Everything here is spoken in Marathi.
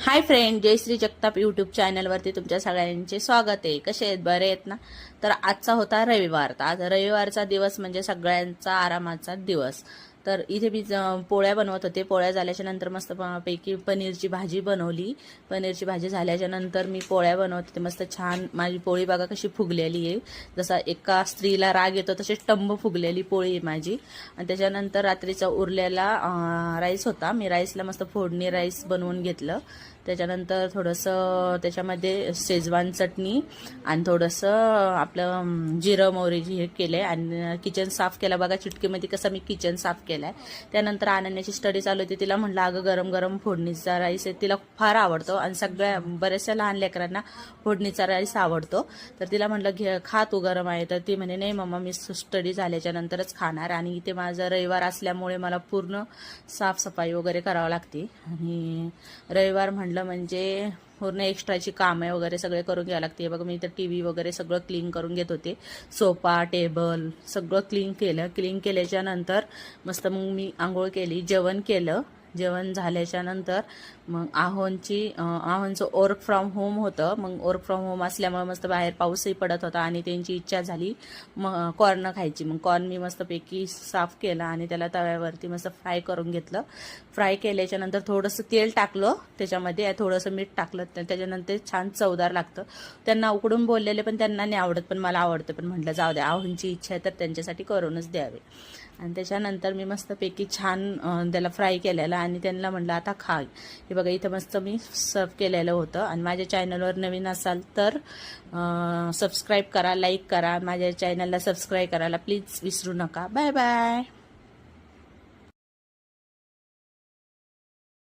हाय फ्रेंड, जयश्री जगताप यूट्यूब चॅनलवरती तुमच्या सगळ्यांचे स्वागत आहे. कसे आहेत? बरे आहेत ना? तर आजचा होता रविवार. तर आज रविवारचा दिवस म्हणजे सगळ्यांचा आरामाचा दिवस. तर इथे मी पोळ्या बनवत होते. पोळ्या झाल्याच्या नंतर मस्त पैकी पनीरची भाजी बनवली. पनीरची भाजी झाल्याच्या नंतर मी पोळ्या बनवत होते. मस्त छान माझी पोळी बघा कशी फुगलेली आहे. जसा एका स्त्रीला राग येतो तशी टंब फुगलेली पोळी आहे माझी. आणि त्याच्यानंतर रात्रीचा उरलेला राईस होता. मी राईसला मस्त फोडणी राईस बनवून घेतलं. त्याच्यानंतर थोडंसं त्याच्यामध्ये शेजवान चटणी आणि थोडंसं आपलं जिरं मोहरीची हे केलं आहे आणि किचन साफ केलं. बघा चिटकीमध्ये कसं मी किचन साफ केलं आहे. त्यानंतर अनन्याची स्टडी चालू होती. तिला म्हटलं अगं गरम गरम फोडणीचा राईस आहे, तिला फार आवडतो आणि सगळ्या बऱ्याचशा लहान लेकरांना फोडणीचा राईस आवडतो. तर तिला म्हटलं खा तू, गरम आहे. तर ती म्हणे नाही मम्मा मी स्टडी झाल्याच्या नंतरच खाणार. आणि इथे माझा रविवार असल्यामुळे मला पूर्ण साफसफाई वगैरे करावं लागते. आणि रविवार म्हणजे पूर्ण एक्स्ट्राची कामे वगैरे सगळे करून घ्यावं लागते. बघा मी तर टीव्ही वगैरे सगळं क्लीन करून घेत होते. सोफा टेबल सगळं क्लीन केलं. क्लीन केल्याच्या नंतर मस्त मग मी आंघोळ केली, जेवण केलं. जेवण झाल्याच्या नंतर मग आहोंचं वर्क फ्रॉम होम होतं. मग वर्क फ्रॉम होम असल्यामुळे मस्त बाहेर पाऊसही पडत होता आणि त्यांची इच्छा झाली मग कॉर्न खायची. मग कॉर्न मी मस्तपैकी साफ केला आणि त्याला तव्यावरती मस्त फ्राय करून घेतलं. फ्राय केल्याच्या नंतर थोडंसं तेल टाकलं, त्याच्यामध्ये थोडंसं मीठ टाकलं. त्याच्यानंतर छान चवदार लागतं. त्यांना उकडून बोललेले पण त्यांना नाही आवडत, पण मला आवडतं. पण म्हटलं जाऊ द्या, आहोंची इच्छा आहे तर त्यांच्यासाठी करूनच द्यावे. आणि त्याच्यानंतर मी मस्तपैकी छान त्याला फ्राय केलेलं आणि त्यांना म्हटलं आता खा. हे बघा इथं मस्त मी सर्व केलेलं होतं. आणि माझ्या चॅनलवर नवीन असाल तर सबस्क्राईब करा, लाईक करा. माझ्या चॅनलला सबस्क्राईब करायला प्लीज विसरू नका. Bye bye.